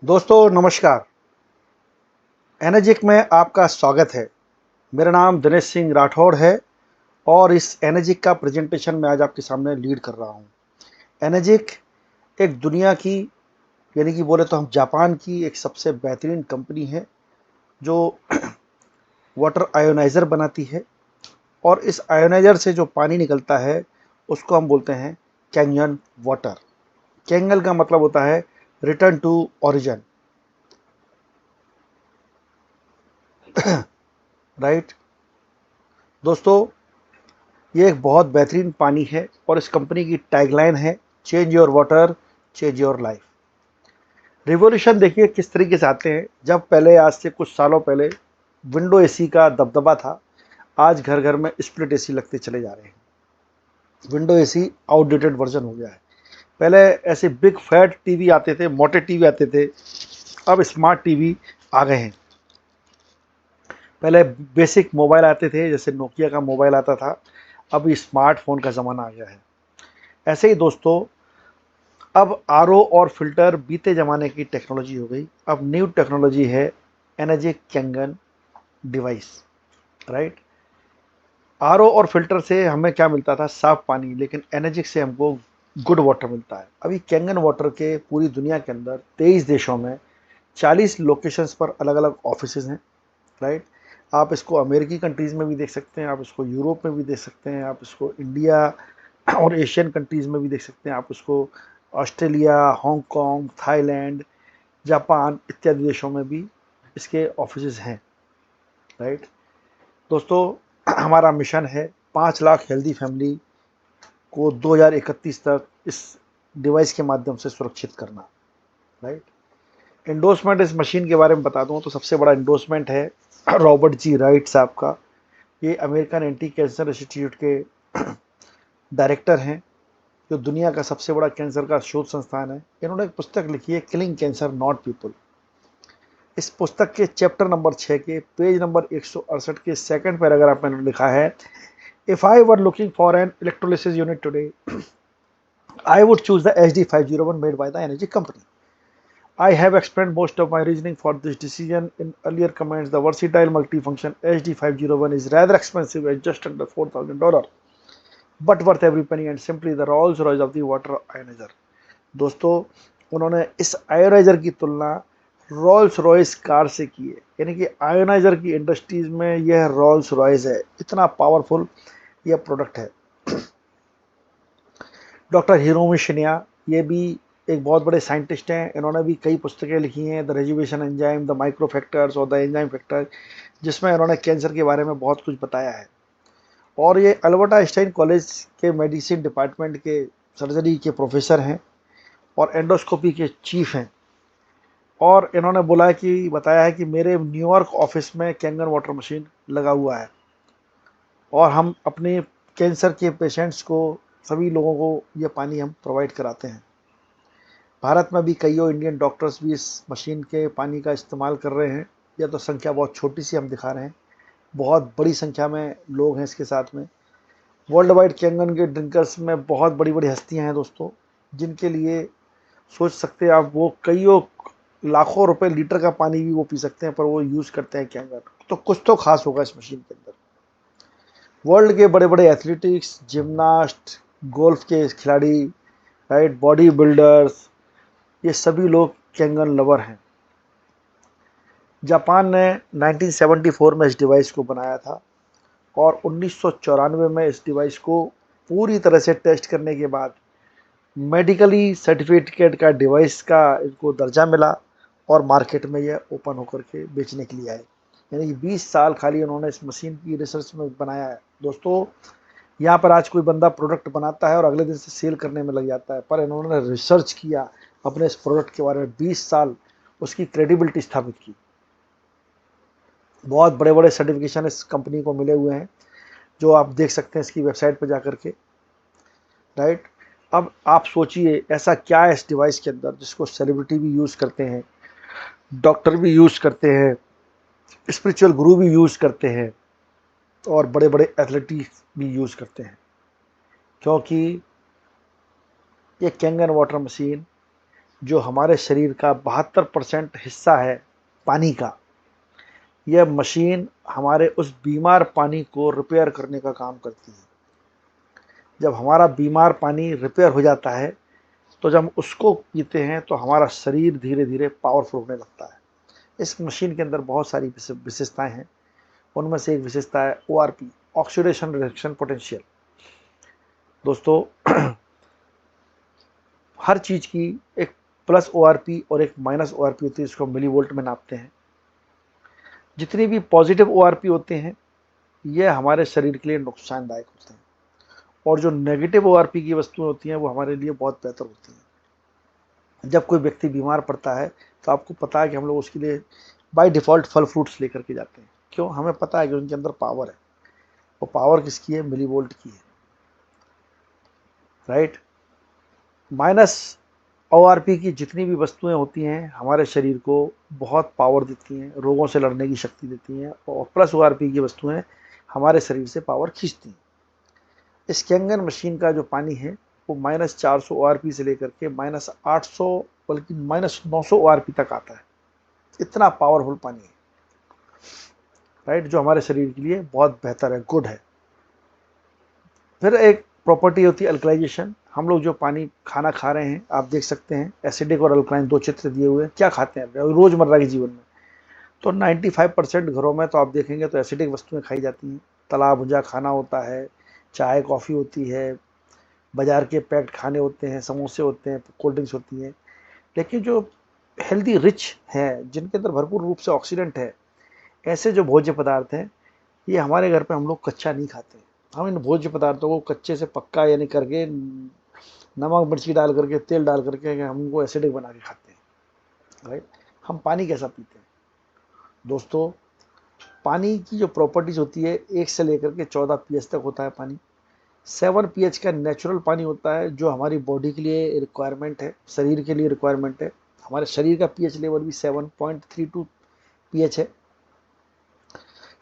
दोस्तों नमस्कार। एनर्जिक में आपका स्वागत है। मेरा नाम दिनेश सिंह राठौड़ है और इस एनर्जिक का प्रेजेंटेशन मैं आज आपके सामने लीड कर रहा हूँ। एनर्जिक एक दुनिया की, यानी कि बोले तो हम जापान की एक सबसे बेहतरीन कंपनी है जो वाटर आयोनाइज़र बनाती है। और इस आयोनाइज़र से जो पानी निकलता है उसको हम बोलते हैं कैंगन वाटर। कैंगन का मतलब होता है रिटर्न टू ओरिजिन, राइट। दोस्तों, ये एक बहुत बेहतरीन पानी है और इस कंपनी की टैगलाइन है change your water, change your life. Revolution देखिए किस तरीके से आते हैं। जब पहले, आज से कुछ सालों पहले, विंडो एसी का दबदबा था, आज घर घर में स्प्लिट एसी लगते चले जा रहे हैं। विंडो एसी आउटडेटेड वर्जन हो गया है। पहले ऐसे बिग फैट टीवी आते थे, मोटे टीवी आते थे, अब स्मार्ट टीवी आ गए हैं। पहले बेसिक मोबाइल आते थे, जैसे नोकिया का मोबाइल आता था, अब स्मार्टफोन का ज़माना आ गया है। ऐसे ही दोस्तों, अब आरओ और फिल्टर बीते ज़माने की टेक्नोलॉजी हो गई। अब न्यू टेक्नोलॉजी है energic Kangen device, right. RO और फिल्टर से हमें क्या मिलता था? साफ पानी। लेकिन एनर्जिक से हमको गुड वाटर मिलता है। अभी कैंगन वाटर के पूरी दुनिया के अंदर 23 देशों में 40 लोकेशंस पर अलग अलग ऑफिसेज हैं, राइट। आप इसको अमेरिकी कंट्रीज़ में भी देख सकते हैं, आप इसको यूरोप में भी देख सकते हैं, आप इसको इंडिया और एशियन कंट्रीज़ में भी देख सकते हैं, आप इसको ऑस्ट्रेलिया, हांगकांग, थाईलैंड, जापान इत्यादि देशों में भी इसके ऑफिसेज हैं, राइट। दोस्तों, हमारा मिशन है 5 लाख हेल्दी फैमिली को 2031 तक इस डिवाइस के माध्यम से सुरक्षित करना, राइट। इंडोर्समेंट इस मशीन के बारे में बता दूं तो सबसे बड़ा इंडोर्समेंट है रॉबर्ट जी राइट साहब का। ये अमेरिकन एंटी कैंसर इंस्टीट्यूट के डायरेक्टर हैं, जो दुनिया का सबसे बड़ा कैंसर का शोध संस्थान है। इन्होंने एक पुस्तक लिखी है किलिंग कैंसर नॉट पीपल। इस पुस्तक के चैप्टर नंबर 6 के पेज नंबर 168 के सेकंड पैराग्राफ में लिखा है, if I were looking for an electrolysis unit today I would choose the HD501 made by the energy company. I have explained most of my reasoning for this decision in earlier comments. The versatile multifunction HD501 is rather expensive at just under $4,000, but worth every penny and simply the Rolls Royce of the water ionizer. दोस्तों, उन्होंने इस ioniser की तुलना Rolls Royce car से की है, यानी कि आयोनाइजर की इंडस्ट्रीज में यह रॉल्स रॉयस है, इतना पावरफुल यह प्रोडक्ट है। डॉक्टर हिरोमी शिन्या, ये भी एक बहुत बड़े साइंटिस्ट हैं। इन्होंने भी कई पुस्तकें लिखी हैं, the rejuvenation enzyme, the micro factors और द एंजाइम फैक्टर, जिसमें इन्होंने कैंसर के बारे में बहुत कुछ बताया है। और ये अल्बर्ट आइंस्टाइन कॉलेज के मेडिसिन डिपार्टमेंट के सर्जरी के प्रोफेसर हैं और एंडोस्कोपी के चीफ हैं। और इन्होंने बोला कि बताया है कि मेरे न्यूयॉर्क ऑफिस में कैंगन वाटर मशीन लगा हुआ है और हम अपने कैंसर के पेशेंट्स को, सभी लोगों को ये पानी हम प्रोवाइड कराते हैं। भारत में भी कईयों इंडियन डॉक्टर्स भी इस मशीन के पानी का इस्तेमाल कर रहे हैं। यह तो संख्या बहुत छोटी सी हम दिखा रहे हैं, बहुत बड़ी संख्या में लोग हैं इसके साथ में। वर्ल्ड वाइड कैंगन के ड्रिंकर्स में बहुत बड़ी बड़ी हस्तियां हैं दोस्तों, जिनके लिए सोच सकते हैं आप, वो कईयों लाखों रुपए लीटर का पानी भी वो पी सकते हैं, पर वो यूज़ करते हैं कैंगन। तो कुछ तो खास होगा इस मशीन के अंदर। वर्ल्ड के बड़े बड़े एथलेटिक्स, जिम्नास्ट, गोल्फ के खिलाड़ी, राइट, बॉडी बिल्डर्स, ये सभी लोग कैंगन लवर हैं। जापान ने 1974 में इस डिवाइस को बनाया था और 1994 में इस डिवाइस को पूरी तरह से टेस्ट करने के बाद मेडिकली सर्टिफिकेट का डिवाइस का इनको दर्जा मिला और मार्केट में यह ओपन होकर के बेचने के लिए आए। यानी कि 20 साल खाली उन्होंने इस मशीन की रिसर्च में बनाया है। दोस्तों, यहाँ पर आज कोई बंदा प्रोडक्ट बनाता है और अगले दिन से सेल करने में लग जाता है, पर इन्होंने रिसर्च किया अपने इस प्रोडक्ट के बारे में, 20 साल उसकी क्रेडिबिलिटी स्थापित की। बहुत बड़े बड़े सर्टिफिकेशन इस कंपनी को मिले हुए हैं, जो आप देख सकते हैं इसकी वेबसाइट पर जा करके, राइट। अब आप सोचिए ऐसा क्या है इस डिवाइस के अंदर जिसको सेलिब्रिटी भी यूज़ करते हैं, डॉक्टर भी यूज़ करते हैं, स्पिरिचुअल गुरु भी यूज़ करते हैं और बड़े बड़े एथलीट्स भी यूज़ करते हैं। क्योंकि ये कैंगन वाटर मशीन जो हमारे शरीर का 72% हिस्सा है पानी का, यह मशीन हमारे उस बीमार पानी को रिपेयर करने का काम करती है। जब हमारा बीमार पानी रिपेयर हो जाता है तो जब हम उसको पीते हैं तो हमारा शरीर धीरे धीरे पावरफुल होने लगता है। इस मशीन के अंदर बहुत सारी विशेषताएं हैं। उनमें से एक विशेषता है ORP, ऑक्सीडेशन रिडक्शन पोटेंशियल। दोस्तों, हर चीज की एक प्लस ORP और एक माइनस ORP होती है, इसको मिली वोल्ट में नापते हैं। जितनी भी पॉजिटिव ORP होते हैं ये हमारे शरीर के लिए नुकसानदायक होते हैं, और जो नेगेटिव ORP की वस्तुएं होती हैं वो हमारे लिए बहुत बेहतर होती हैं। जब कोई व्यक्ति बीमार पड़ता है तो आपको पता है कि हम लोग उसके लिए बाय डिफ़ॉल्ट फल फ्रूट्स लेकर के जाते हैं। क्यों? हमें पता है कि उनके अंदर पावर है। वो पावर किसकी है? मिली वोल्ट की है, राइट। माइनस ORP की जितनी भी वस्तुएं होती हैं हमारे शरीर को बहुत पावर देती हैं, रोगों से लड़ने की शक्ति देती हैं, और प्लस ORP की वस्तुएं हमारे शरीर से पावर खींचती हैं। इस कैंगन मशीन का जो पानी है वो -400 ORP से लेकर के -800 बल्कि -900 ORP तक आता है। इतना पावरफुल पानी है, राइट, जो हमारे शरीर के लिए बहुत बेहतर है, गुड है। फिर एक प्रॉपर्टी होती है अल्कलाइजेशन। हम लोग जो पानी खाना खा रहे हैं, आप देख सकते हैं एसिडिक और अल्कलाइन दो चित्र दिए हुए हैं। क्या खाते हैं रोजमर्रा के जीवन में? तो 95% घरों में तो आप देखेंगे तो एसिडिक वस्तुएं खाई जाती हैं। तला भुजा खाना होता है, चाय कॉफ़ी होती है, बाजार के पैक्ड खाने होते हैं, समोसे होते हैं, कोल्ड ड्रिंक्स होती हैं। लेकिन जो हेल्दी रिच हैं, जिनके अंदर भरपूर रूप से ऑक्सीडेंट है, ऐसे जो भोज्य पदार्थ हैं, ये हमारे घर पे हम लोग कच्चा नहीं खाते। हम इन भोज्य पदार्थों को कच्चे से पक्का यानी करके नमक मिर्ची डाल करके, तेल डाल करके हम उनको एसिडिक बना के खाते हैं, राइट। हम पानी कैसा पीते हैं? दोस्तों, पानी की जो प्रॉपर्टीज होती है 1 से लेकर के 14 pH तक होता है पानी। 7 pH का नेचुरल पानी होता है जो हमारी बॉडी के लिए रिक्वायरमेंट है, शरीर के लिए रिक्वायरमेंट है। हमारे शरीर का pH लेवल भी 7.32 pH है।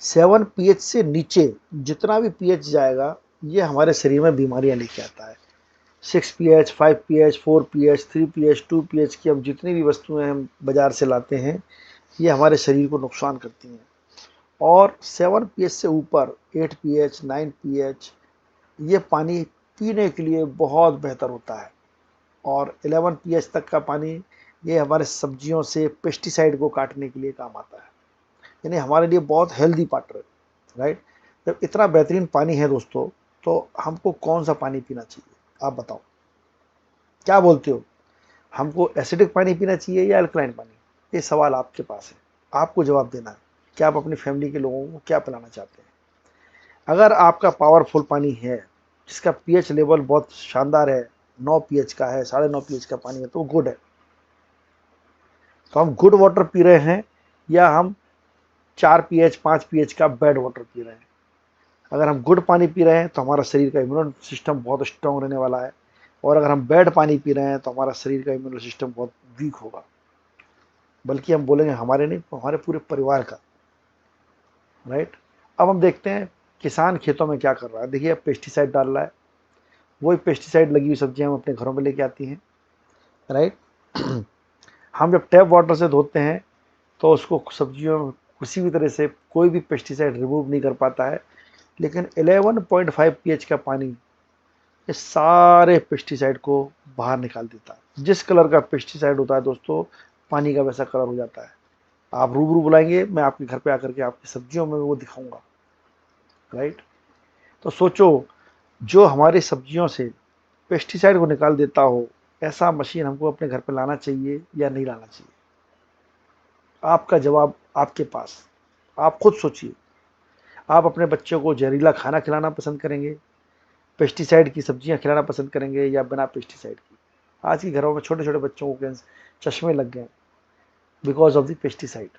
7 pH से नीचे जितना भी pH जाएगा ये हमारे शरीर में बीमारियां लेके आता है। 6 pH, 5 pH, 4 pH, 3 pH, 2 pH की अब जितनी भी वस्तुएं हम बाजार से लाते हैं ये हमारे शरीर को नुकसान करती हैं। और 7 pH से ऊपर 8 pH, 9 pH ये पानी पीने के लिए बहुत बेहतर होता है। और 11 pH तक का पानी ये हमारे सब्जियों से पेस्टिसाइड को काटने के लिए काम आता है, यानी हमारे लिए बहुत हेल्दी पार्टनर, राइट। जब इतना बेहतरीन पानी है दोस्तों, तो हमको कौन सा पानी पीना चाहिए? आप बताओ, क्या बोलते हो? हमको एसिडिक पानी पीना चाहिए या अल्कलाइन पानी? ये सवाल आपके पास है, आपको जवाब देना है कि आप अपनी फैमिली के लोगों को क्या पिलाना चाहते हैं। अगर आपका पावरफुल पानी है जिसका pH लेवल बहुत शानदार है, 9 pH का है, 9.5 pH का पानी है, तो गुड है। तो हम गुड वाटर पी रहे हैं या हम 4 pH 5 pH का बैड वाटर पी रहे हैं? अगर हम गुड पानी पी रहे हैं तो हमारा शरीर का इम्यून सिस्टम बहुत स्ट्रांग रहने वाला है, और अगर हम बैड पानी पी रहे हैं तो हमारा शरीर का इम्यून सिस्टम बहुत वीक होगा। बल्कि हम बोलेंगे हमारे नहीं, हमारे पूरे परिवार का, राइट। अब हम देखते हैं किसान खेतों में क्या कर रहा है। देखिए, अब पेस्टिसाइड डाल रहा है, वही पेस्टिसाइड लगी हुई सब्जियां हम अपने घरों में लेके आती हैं, राइट। हम जब टैप वाटर से धोते हैं तो उसको सब्जियों में किसी भी तरह से कोई भी पेस्टिसाइड रिमूव नहीं कर पाता है। लेकिन 11.5 pH का पानी ये सारे पेस्टिसाइड को बाहर निकाल देता है। जिस कलर का पेस्टिसाइड होता है दोस्तों, पानी का वैसा कलर हो जाता है। आप रूबरू बुलाएंगे, मैं आपके घर पे आकर के आपकी सब्जियों में वो दिखाऊंगा, राइट। तो सोचो, जो हमारी सब्जियों से पेस्टिसाइड को निकाल देता हो, ऐसा मशीन हमको अपने घर पे लाना चाहिए या नहीं लाना चाहिए? आपका जवाब आपके पास, आप खुद सोचिए। आप अपने बच्चों को जहरीला खाना खिलाना पसंद करेंगे, पेस्टिसाइड की सब्जियां खिलाना पसंद करेंगे, या बिना पेस्टिसाइड की? आज के घरों में छोटे छोटे बच्चों को चश्मे लग गए because of the pesticide.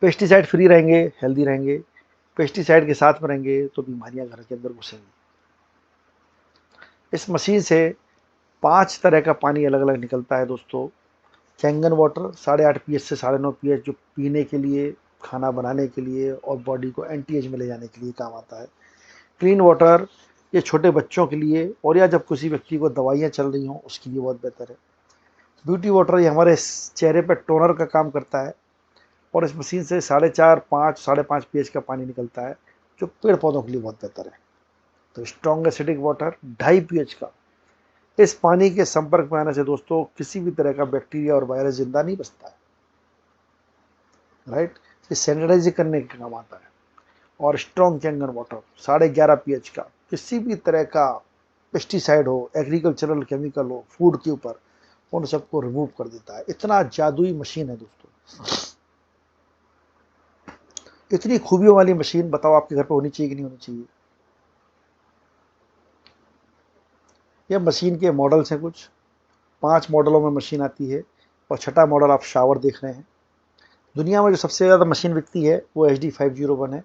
Pesticide free रहेंगे, हेल्दी रहेंगे। पेस्टिसाइड के साथ में रहेंगे तो बीमारियां घर के अंदर घुसेंगी। इस मशीन से 5 तरह का पानी अलग अलग निकलता है दोस्तों। कैंगन वाटर 8.5 pH से 9.5 pH, जो पीने के लिए, खाना बनाने के लिए और बॉडी को एंटी एज में ले जाने के लिए काम आता है। क्लीन वाटर ये छोटे बच्चों के लिए और या जब किसी व्यक्ति को दवाइयाँ चल रही हों उसके लिए बहुत बेहतर है। ब्यूटी वाटर ये हमारे चेहरे पर टोनर का काम करता है और इस मशीन से 4.5 5 5.5 pH का पानी निकलता है जो पेड़ पौधों के लिए बहुत बेहतर है। तो स्ट्रॉन्ग एसिडिक वाटर 2.5 pH का, इस पानी के संपर्क में आने से दोस्तों किसी भी तरह का बैक्टीरिया और वायरस जिंदा नहीं बचता है, राइट। ये सैनिटाइज करने के काम आता है। और स्ट्रॉन्ग कैंगन वाटर 11.5 pH का, किसी भी तरह का पेस्टिसाइड हो, एग्रीकल्चरल केमिकल हो फूड के ऊपर, उन सबको रिमूव कर देता है। इतना जादुई मशीन है दोस्तों, इतनी खूबियों वाली मशीन बताओ आपके घर पे होनी चाहिए कि नहीं होनी चाहिए। यह मशीन के मॉडल्स हैं कुछ, 5 मॉडलों में मशीन आती है और छठा मॉडल आप शावर देख रहे हैं। दुनिया में जो सबसे ज़्यादा मशीन बिकती है वो HD501 है,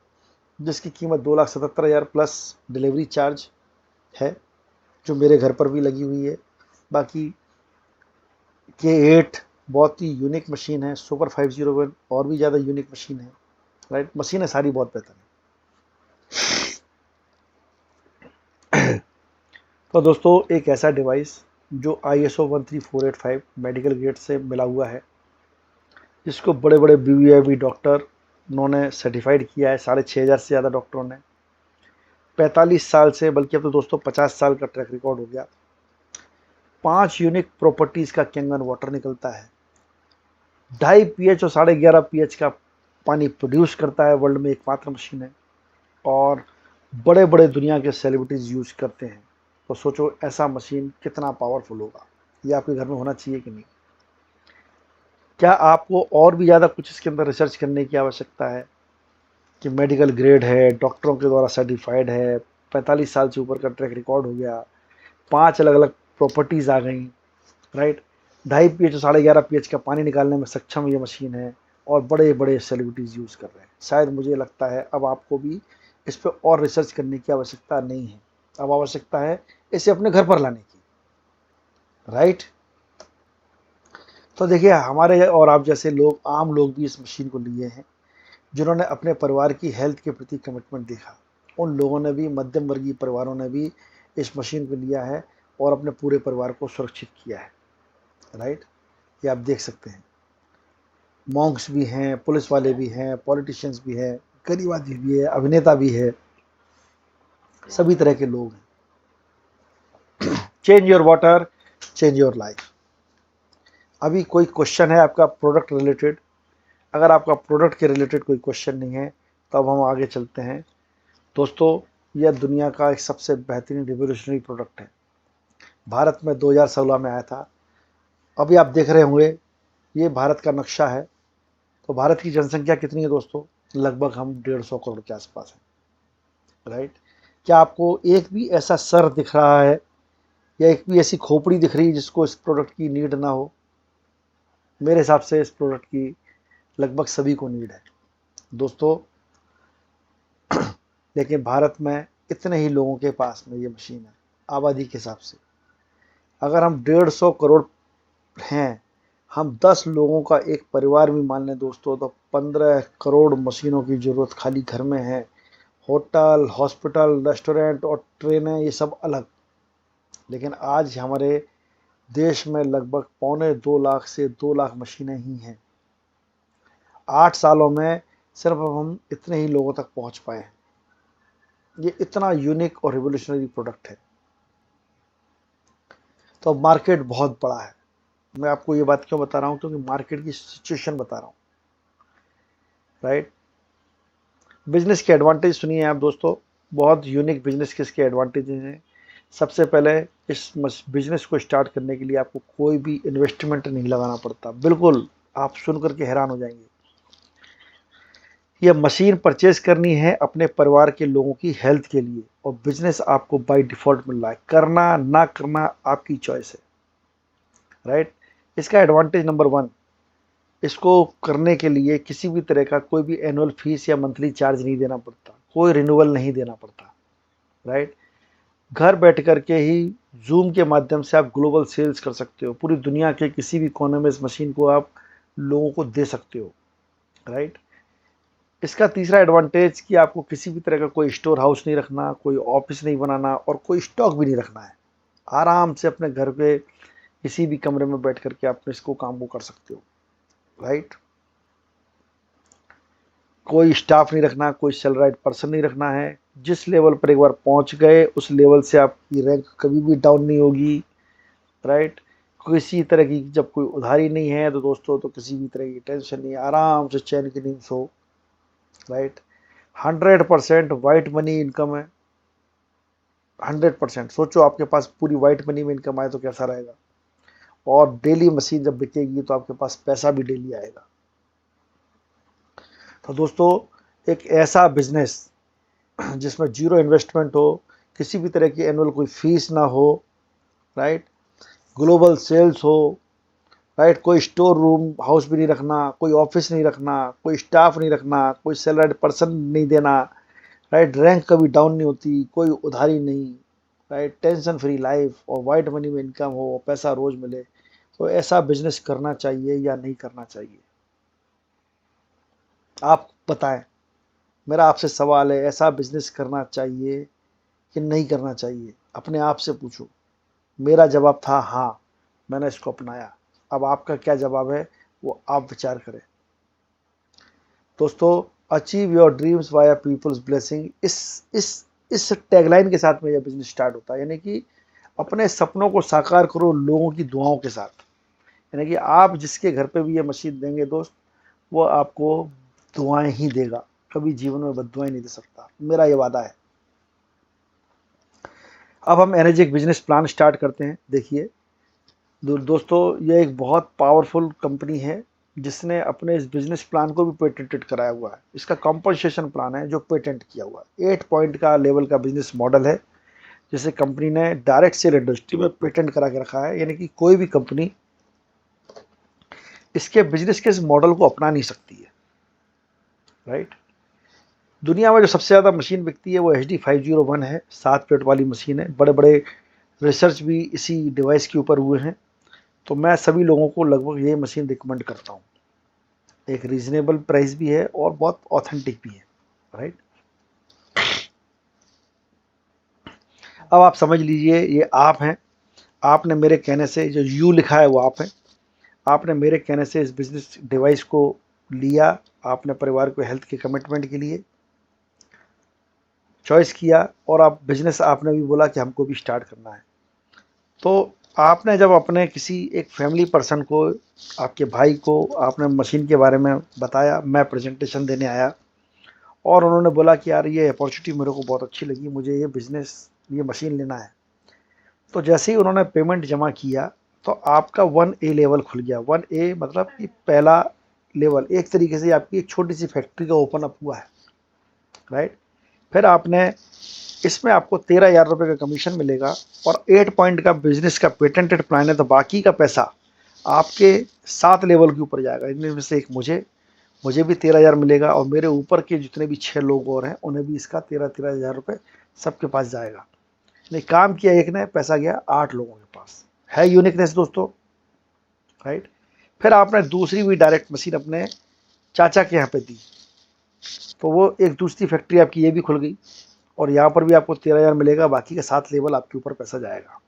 जिसकी कीमत 2,77,000 प्लस डिलीवरी चार्ज है, जो मेरे घर पर भी लगी हुई है। बाकी K8 बहुत ही यूनिक मशीन है, सुपर 501 और भी ज़्यादा यूनिक मशीन है, राइट। मशीनें सारी बहुत बेहतर है। तो दोस्तों एक ऐसा डिवाइस जो ISO 13485 मेडिकल ग्रेड से मिला हुआ है, जिसको बड़े बड़े BBIB डॉक्टर उन्होंने सर्टिफाइड किया है, 6,500 से ज़्यादा डॉक्टरों ने, 45 साल से, बल्कि अब तो दोस्तों 50 साल का ट्रैक रिकॉर्ड हो गया। 5 यूनिक प्रॉपर्टीज़ का कैंगन वाटर निकलता है, 2.5 pH और 11.5 pH का पानी प्रोड्यूस करता है, वर्ल्ड में एकमात्र मशीन है। और बड़े बड़े दुनिया के सेलिब्रिटीज़ यूज करते हैं। तो सोचो ऐसा मशीन कितना पावरफुल होगा, ये आपके घर में होना चाहिए कि नहीं। क्या आपको और भी ज़्यादा कुछ इसके अंदर रिसर्च करने की आवश्यकता है कि मेडिकल ग्रेड है, डॉक्टरों के द्वारा सर्टिफाइड है, 45 साल से ऊपर का ट्रैक रिकॉर्ड हो गया, 5 अलग अलग प्रॉपर्टीज़ आ गई, राइट। 2.5 pH और 11.5 pH का पानी निकालने में सक्षम ये मशीन है और बड़े बड़े सेलिब्रिटीज़ यूज़ कर रहे हैं। शायद मुझे लगता है अब आपको भी इस पर और रिसर्च करने की आवश्यकता नहीं है, अब आवश्यकता है इसे अपने घर पर लाने की, राइट। तो देखिए हमारे और आप जैसे लोग, आम लोग भी इस मशीन को लिए हैं, जिन्होंने अपने परिवार की हेल्थ के प्रति कमिटमेंट देखा। उन लोगों ने भी, मध्यम वर्गीय परिवारों ने भी इस मशीन को लिया है और अपने पूरे परिवार को सुरक्षित किया है, राइट। ये आप देख सकते हैं, मॉन्क्स भी हैं, पुलिस वाले भी हैं, पॉलिटिशियंस भी हैं, गरीब आदमी भी है, अभिनेता भी है, सभी तरह के लोग हैं। Change your water, change your life. अभी कोई क्वेश्चन है आपका प्रोडक्ट रिलेटेड? अगर आपका प्रोडक्ट के रिलेटेड कोई क्वेश्चन नहीं है तो अब हम आगे चलते हैं। दोस्तों यह दुनिया का एक सबसे बेहतरीन रिवोल्यूशनरी प्रोडक्ट है, भारत में 2016 में आया था। अभी आप देख रहे होंगे ये भारत का नक्शा है। तो भारत की जनसंख्या कितनी है दोस्तों? लगभग हम 150 करोड़ के आसपास हैं, राइट। क्या आपको एक भी ऐसा सर दिख रहा है या एक भी ऐसी खोपड़ी दिख रही है जिसको इस प्रोडक्ट की नीड ना हो? मेरे हिसाब से इस प्रोडक्ट की लगभग सभी को नीड है दोस्तों। लेकिन भारत में इतने ही लोगों के पास में ये मशीन है, आबादी के हिसाब से। अगर हम 150 करोड़ हैं, हम 10 लोगों का एक परिवार भी मान लें दोस्तों, तो 15 करोड़ मशीनों की ज़रूरत खाली घर में है। होटल, हॉस्पिटल, रेस्टोरेंट और ट्रेनें ये सब अलग। लेकिन आज हमारे देश में लगभग 1.25 से 2 लाख मशीनें ही हैं। 8 सालों में सिर्फ हम इतने ही लोगों तक पहुंच पाए हैं। ये इतना यूनिक और रिवोल्यूशनरी प्रोडक्ट है। तो मार्केट बहुत बड़ा है। मैं आपको ये बात क्यों बता रहा हूँ? क्योंकि मार्केट की सिचुएशन बता रहा हूँ, राइट। बिजनेस के एडवांटेज सुनिए आप दोस्तों, बहुत यूनिक बिजनेस के इसके एडवांटेजेस हैं। सबसे पहले इस बिजनेस को स्टार्ट करने के लिए आपको कोई भी इन्वेस्टमेंट नहीं लगाना पड़ता। बिल्कुल, आप सुन करके हैरान हो जाएंगे। यह मशीन परचेज करनी है अपने परिवार के लोगों की हेल्थ के लिए और बिजनेस आपको बाय डिफॉल्ट मिल रहा है। करना ना करना आपकी चॉइस है, राइट। इसका एडवांटेज नंबर 1, इसको करने के लिए किसी भी तरह का कोई भी एनुअल फीस या मंथली चार्ज नहीं देना पड़ता, कोई रिन्यूअल नहीं देना पड़ता, राइट। घर बैठ करके ही जूम के माध्यम से आप ग्लोबल सेल्स कर सकते हो। पूरी दुनिया के किसी भी कोने में इस मशीन को आप लोगों को दे सकते हो, राइट। इसका तीसरा एडवांटेज कि आपको किसी भी तरह का कोई स्टोर हाउस नहीं रखना, कोई ऑफिस नहीं बनाना और कोई स्टॉक भी नहीं रखना है। आराम से अपने घर पे किसी भी कमरे में बैठ करके आप इसको काम को कर सकते हो, राइट। कोई स्टाफ नहीं रखना, कोई सैलराइड पर्सन नहीं रखना है। जिस लेवल पर एक बार पहुंच गए उस लेवल से आपकी रैंक कभी भी डाउन नहीं होगी, राइट। किसी तरह की जब कोई उधारी नहीं है तो दोस्तों तो किसी भी तरह की टेंशन नहीं, आराम से चैन की नींद सो, राइट। 100% वाइट मनी इनकम है, 100%। सोचो आपके पास पूरी वाइट मनी में इनकम आए तो कैसा रहेगा। और डेली मशीन जब बिकेगी तो आपके पास पैसा भी डेली आएगा। तो दोस्तों एक ऐसा बिजनेस जिसमें जीरो इन्वेस्टमेंट हो, किसी भी तरह की एनुअल कोई फीस ना हो, राइट, ग्लोबल सेल्स हो, राइट, कोई स्टोर रूम हाउस भी नहीं रखना, कोई ऑफिस नहीं रखना, कोई स्टाफ नहीं रखना, कोई सैलरीड पर्सन नहीं देना, राइट, रैंक कभी डाउन नहीं होती, कोई उधारी नहीं, राइट, टेंशन फ्री लाइफ और वाइट मनी में इनकम हो, पैसा रोज मिले। तो ऐसा बिजनेस करना चाहिए या नहीं करना चाहिए, आप बताएं। मेरा आपसे सवाल है, ऐसा बिजनेस करना चाहिए कि नहीं करना चाहिए, अपने आप से पूछो। मेरा जवाब था हाँ, मैंने इसको अपनाया। अब आपका क्या जवाब है वो आप विचार करें। दोस्तों, achieve your dreams via people's blessing, इस टैगलाइन के साथ में यह बिजनेस स्टार्ट होता है। यानी कि अपने सपनों को साकार करो लोगों की दुआओं के साथ। यानी कि आप जिसके घर पे भी ये मशीन देंगे दोस्त, वो आपको दुआएं ही देगा, कभी जीवन में बद्दुआएं नहीं दे सकता, मेरा ये वादा है। अब हम एनर्जी एक बिजनेस प्लान स्टार्ट करते हैं। देखिए दोस्तों, ये एक बहुत पावरफुल कंपनी है जिसने अपने इस बिजनेस प्लान को भी पेटेंटेड कराया हुआ है। इसका कॉम्पनसेशन प्लान है जो पेटेंट किया हुआ है। 8 पॉइंट का लेवल का बिजनेस मॉडल है जिसे कंपनी ने डायरेक्ट सेल इंडस्ट्री में पेटेंट करा के रखा है। यानी कि कोई भी कंपनी इसके बिजनेस के इस मॉडल को अपना नहीं सकती है, राइट। दुनिया में जो सबसे ज़्यादा मशीन बिकती है वो HD501 है, 7 प्लेट वाली मशीन है। बड़े बड़े रिसर्च भी इसी डिवाइस के ऊपर हुए हैं। तो मैं सभी लोगों को लगभग ये मशीन रिकमेंड करता हूँ। एक रीजनेबल प्राइस भी है और बहुत ऑथेंटिक भी है, राइट। अब आप समझ लीजिए, ये आप हैं। आपने मेरे कहने से, जो यू लिखा है वो आप हैं, आपने मेरे कहने से इस बिजनेस डिवाइस को लिया। आपने परिवार को हेल्थ के कमिटमेंट के लिए चॉइस किया और आप बिजनेस, आपने भी बोला कि हमको भी स्टार्ट करना है। तो आपने जब अपने किसी एक फैमिली पर्सन को, आपके भाई को आपने मशीन के बारे में बताया, मैं प्रेजेंटेशन देने आया और उन्होंने बोला कि यार ये अपॉर्चुनिटी मेरे को बहुत अच्छी लगी, मुझे ये बिज़नेस, ये मशीन लेना है। तो जैसे ही उन्होंने पेमेंट जमा किया तो आपका 1A लेवल खुल गया। 1A मतलब कि पहला लेवल, एक तरीके से आपकी एक छोटी सी फैक्ट्री का ओपन अप हुआ है, राइट। फिर आपने इसमें आपको 13,000 रुपये का कमीशन मिलेगा और 8 पॉइंट का बिजनेस का पेटेंटेड प्लान है। तो बाकी का पैसा आपके 7 लेवल के ऊपर जाएगा। इनमें से एक मुझे भी 13,000 मिलेगा और मेरे ऊपर के जितने भी 6 लोग और हैं उन्हें भी इसका 13,000 रुपये सबके पास जाएगा। नहीं, काम किया एक ने, पैसा गया 8 लोगों के पास। है यूनिकनेस दोस्तों, राइट। फिर आपने दूसरी भी डायरेक्ट मशीन अपने चाचा के यहाँ पे दी तो वो एक दूसरी फैक्ट्री आपकी ये भी खुल गई और यहाँ पर भी आपको 13,000 मिलेगा, बाकी का 7 लेवल आपके ऊपर पैसा जाएगा।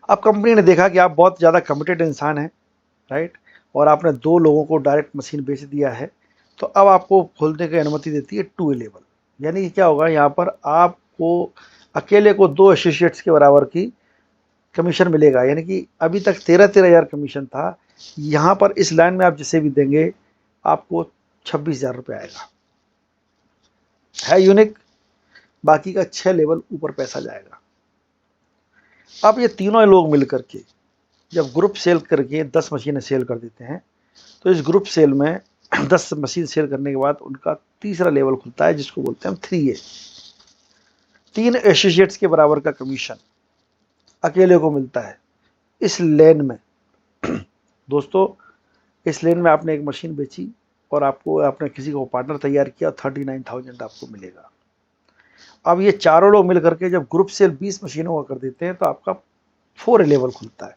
अब कंपनी ने देखा कि आप बहुत ज़्यादा कमिटेड इंसान हैं, राइट, और आपने 2 लोगों को डायरेक्ट मशीन बेच दिया है। तो अब आपको खोलने की अनुमति देती है 2A लेवल। यानी कि क्या होगा, यहाँ पर आपको अकेले को 2 एसोसिएट्स के बराबर की कमीशन मिलेगा। यानी कि अभी तक 13,000 कमीशन था, यहाँ पर इस लाइन में आप जिसे भी देंगे आपको 26,000 रुपये आएगा। है यूनिक। बाकी का 6 लेवल ऊपर पैसा जाएगा। अब ये तीनों लोग मिल करके जब ग्रुप सेल करके 10 मशीनें सेल कर देते हैं तो इस ग्रुप सेल में 10 मशीन सेल करने के बाद उनका तीसरा लेवल खुलता है जिसको बोलते हैं हम 3A। 3 एसोसिएट्स के बराबर का कमीशन अकेले को मिलता है इस लेन में। दोस्तों, इस लेन में आपने एक मशीन बेची और आपने किसी को पार्टनर तैयार किया, 39,000 आपको मिलेगा। अब ये चारों लोग मिल करके जब ग्रुप सेल 20 मशीनों का कर देते हैं तो आपका 4A लेवल खुलता है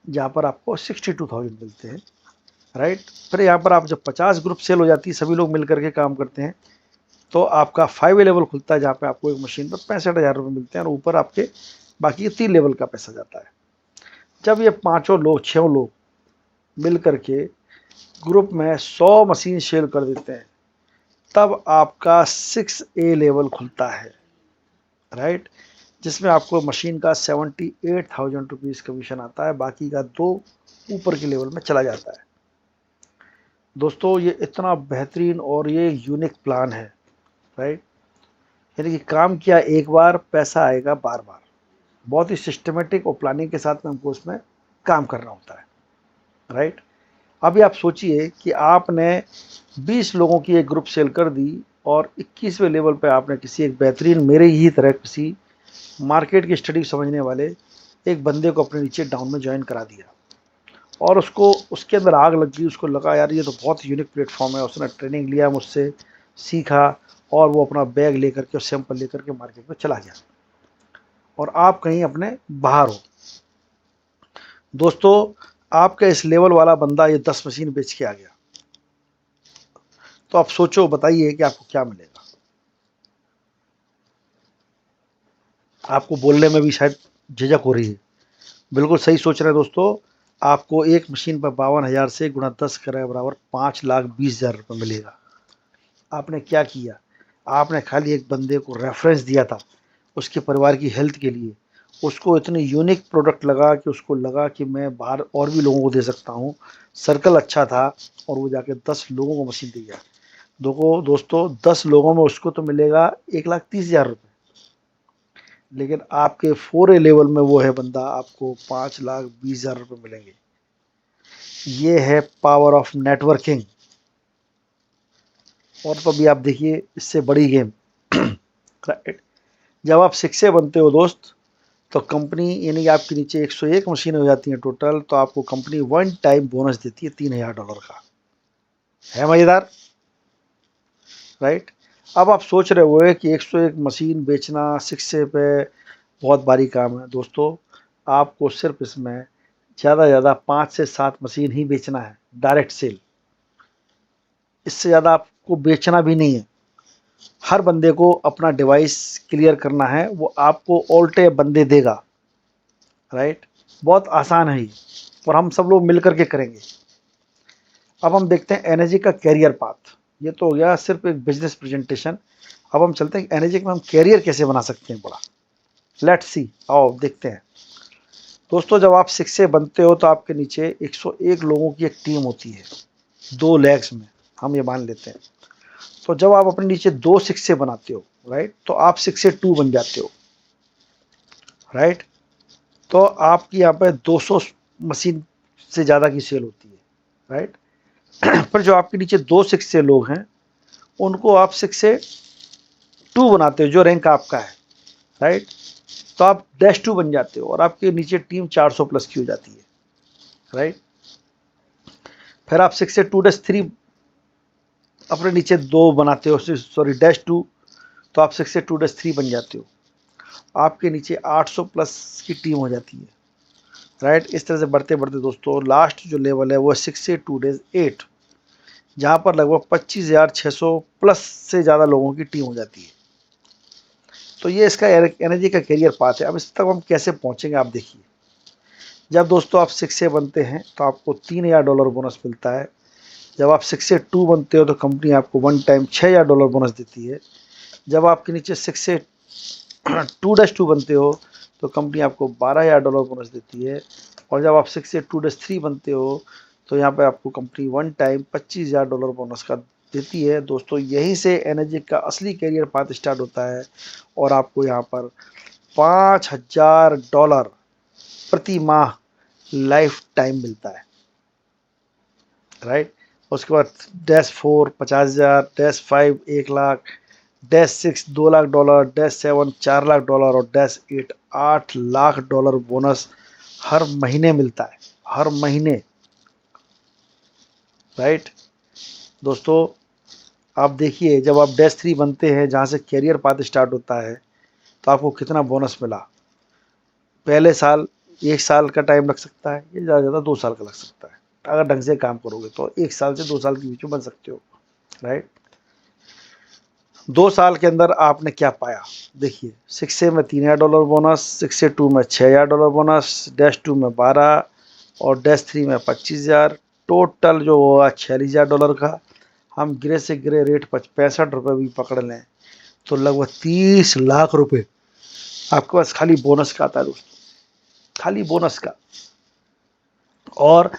जहाँ पर आपको 62,000 मिलते हैं। राइट। फिर यहाँ पर आप जब 50 ग्रुप सेल हो जाती है, सभी लोग मिल करके काम करते हैं, तो आपका 5 लेवल खुलता है, जहाँ पे आपको एक मशीन पर 65,000 रुपये मिलते हैं और ऊपर आपके बाकी 3 लेवल का पैसा जाता है। जब ये 5 लोग 6 लोग मिल करके ग्रुप में 100 मशीन सेल कर देते हैं, तब आपका 6A लेवल खुलता है, राइट, जिसमें आपको मशीन का 78,000 रुपीज़ कमीशन आता है, बाकी का 2 ऊपर के लेवल में चला जाता है। दोस्तों ये इतना बेहतरीन और ये यूनिक प्लान है, राइट, यानी कि काम किया एक बार, पैसा आएगा बार बार। बहुत ही सिस्टमेटिक और प्लानिंग के साथ में हमको उसमें काम करना होता है, राइट। अभी आप सोचिए कि आपने 20 लोगों की एक ग्रुप सेल कर दी और 21वें लेवल पे आपने किसी एक बेहतरीन, मेरे ही तरह किसी मार्केट की स्टडी समझने वाले एक बंदे को अपने नीचे डाउन में ज्वाइन करा दिया और उसको उसके अंदर आग लग गई। उसको लगा यार ये तो बहुत यूनिक प्लेटफॉर्म है। उसने ट्रेनिंग लिया मुझसे, सीखा और वो अपना बैग लेकर के और सैंपल लेकर के मार्केट में चला गया और आप कहीं अपने बाहर हो। दोस्तों आपका इस लेवल वाला बंदा ये 10 मशीन बेच के आ गया, तो आप सोचो, बताइए कि आपको क्या मिलेगा। आपको बोलने में भी शायद झिझक हो रही है। बिल्कुल सही सोच रहे हैं दोस्तों। आपको एक मशीन पर 52,000 से गुणा 10 करें बराबर 5,20,000 रुपये मिलेगा। आपने क्या किया? आपने खाली एक बंदे को रेफरेंस दिया था उसके परिवार की हेल्थ के लिए। उसको इतनी यूनिक प्रोडक्ट लगा कि उसको लगा कि मैं बाहर और भी लोगों को दे सकता हूँ। सर्कल अच्छा था और वो जाके 10 लोगों को मशीन दे गया। दोस्तों 10 लोगों में उसको तो मिलेगा 1,30,000 रुपये, लेकिन आपके 4A लेवल में वो है बंदा, आपको 5,20,000 रुपये मिलेंगे। ये है पावर ऑफ नेटवर्किंग। और तो अभी आप देखिए इससे बड़ी गेम राइट। जब आप 6A बनते हो दोस्त, तो कंपनी यानी कि आपके नीचे 101 मशीन हो जाती हैं टोटल, तो आपको कंपनी वन टाइम बोनस देती है $3,000 का। है मजेदार, राइट। अब आप सोच रहे हो कि 101 मशीन बेचना 6A पे बहुत भारी काम है। दोस्तों आपको सिर्फ इसमें ज़्यादा से ज़्यादा 5 से 7 मशीन ही बेचना है, डायरेक्ट सेल। इससे ज़्यादा आपको बेचना भी नहीं है। हर बंदे को अपना डिवाइस क्लियर करना है, वो आपको ऑल्टे बंदे देगा, राइट। बहुत आसान है ये और हम सब लोग मिल करके करेंगे। अब हम देखते हैं एनर्जी का कैरियर पाथ। ये तो हो गया सिर्फ एक बिजनेस प्रेजेंटेशन। अब हम चलते हैं एनर्जी में हम कैरियर कैसे बना सकते हैं बड़ा। लेट्स सी, आओ देखते हैं। दोस्तों जब आप 6A बनते हो तो आपके नीचे 101 लोगों की एक टीम होती है, 2 लेग्स में, हम ये मान लेते हैं। तो जब आप अपने नीचे 2 6A बनाते हो, राइट, तो आप 6A2 बन जाते हो, राइट। तो आपकी यहाँ पे 200 मशीन से ज़्यादा की सेल होती है, राइट। पर जो आपके नीचे 2 6A लोग हैं उनको आप 6A2 बनाते हो, जो रैंक आपका है, राइट। तो आप -2 बन जाते हो और आपके नीचे टीम 400 प्लस की हो जाती है, राइट। फिर आप 6A2-3 अपने नीचे 2 बनाते हो, सॉरी -2, तो आप 6A2-3 बन जाते हो। आपके नीचे 800 प्लस की टीम हो जाती है, राइट। इस तरह से बढ़ते बढ़ते दोस्तों लास्ट जो लेवल है वो 6A2-8, जहाँ पर लगभग 25,600 प्लस से ज़्यादा लोगों की टीम हो जाती है। तो ये इसका एनर्जी का कैरियर पाथ है। अब इस तक हम कैसे पहुँचेंगे आप देखिए। जब दोस्तों आप 6A बनते हैं तो आपको $3,000 बोनस मिलता है। जब आप 6A2 बनते हो तो कंपनी आपको वन टाइम $6,000 बोनस देती है। जब आपके नीचे 6A2-2 बनते हो तो कंपनी आपको $12,000 बोनस देती है। और जब आप 6A2-3 बनते हो तो यहाँ पे आपको कंपनी वन टाइम $25,000 बोनस का देती है। दोस्तों यहीं से एनर्जी का असली कैरियर पाथ स्टार्ट होता है और आपको यहाँ पर $5,000 प्रति माह लाइफ टाइम मिलता है, राइट। उसके बाद -4 50,000, -5 1,00,000, -6 $2,00,000, -7 $4,00,000 और -8 $8,00,000 बोनस हर महीने मिलता है, हर महीने, राइट। दोस्तों आप देखिए जब आप -3 बनते हैं जहाँ से कैरियर पाथ स्टार्ट होता है तो आपको कितना बोनस मिला। पहले साल 1 साल का टाइम लग सकता है, ये ज़्यादा से ज़्यादा 2 साल का लग सकता है, अगर ढंग से काम करोगे तो 1 साल से 2 साल के बीच में बन सकते हो, राइट। 2 साल के अंदर आपने क्या पाया, देखिए 6A में $3000 बोनस, 6A2 में $6000 बोनस, -2 में 12 और -3 में 25,000, टोटल जो हुआ $46,000 का। हम गिरे से गिरे रेट 65 रुपये भी पकड़ लें तो लगभग 30 लाख रुपए आपके पास खाली बोनस का आता है दोस्तों, खाली बोनस का। और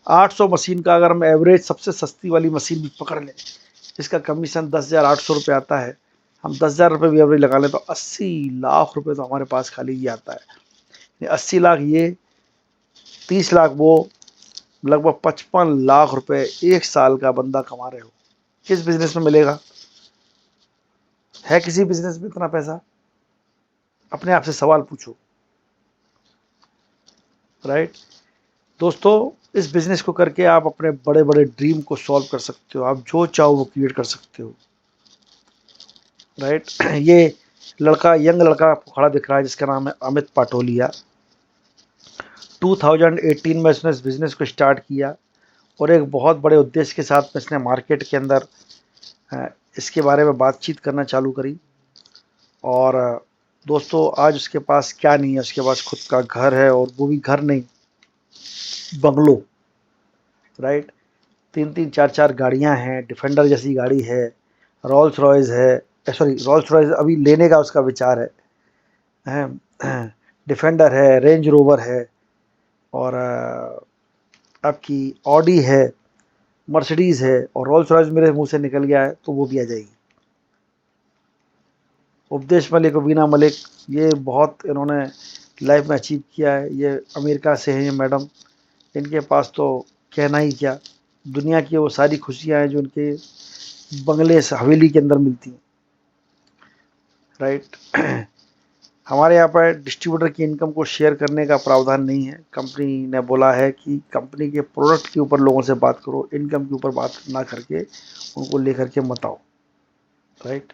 800 मशीन का अगर हम एवरेज सबसे सस्ती वाली मशीन भी पकड़ लें, इसका कमीशन 10,800 रुपये आता है, हम 10,000 रुपये भी एवरेज लगा लें तो 80 लाख रुपए तो हमारे पास खाली ये आता है। 80 लाख ये, 30 लाख वो, लगभग 55 लाख रुपए 1 साल का बंदा कमा रहे हो। किस बिजनेस में मिलेगा? है किसी बिजनेस में इतना पैसा? अपने आप से सवाल पूछो, राइट। दोस्तों, इस बिजनेस को करके आप अपने बड़े बड़े ड्रीम को सॉल्व कर सकते हो, आप जो चाहो वो क्रिएट कर सकते हो, राइट। ये लड़का, यंग लड़का आपको खड़ा दिख रहा है जिसका नाम है अमित पाटोलिया। 2018 में इसने इस बिजनेस को स्टार्ट किया और एक बहुत बड़े उद्देश्य के साथ में इसने मार्केट के अंदर इसके बारे में बातचीत करना चालू करी। और दोस्तों, आज उसके पास क्या नहीं है, उसके पास खुद का घर है, और वो भी घर नहीं, बंगलो, राइट। 3-3 4-4 गाड़ियां हैं, डिफेंडर जैसी गाड़ी है, रोल्स रॉयस है, सॉरी रोल्स रॉयस अभी लेने का उसका विचार है, डिफेंडर है, रेंज रोवर है, और आपकी ऑडी है, मर्सिडीज़ है, और रोल्स रॉयस मेरे मुंह से निकल गया है तो वो भी आ जाएगी। उपदेश मलिक, बीना मलिक, ये बहुत इन्होंने लाइफ में अचीव किया है, ये अमेरिका से हैं ये मैडम। इनके पास तो कहना ही क्या, दुनिया की वो सारी खुशियां हैं जो इनके बंगले से हवेली के अंदर मिलती हैं, राइट। हमारे यहाँ पर डिस्ट्रीब्यूटर की इनकम को शेयर करने का प्रावधान नहीं है। कंपनी ने बोला है कि कंपनी के प्रोडक्ट के ऊपर लोगों से बात करो, इनकम के ऊपर बात ना करके उनको लेकर के मत आओ, राइट।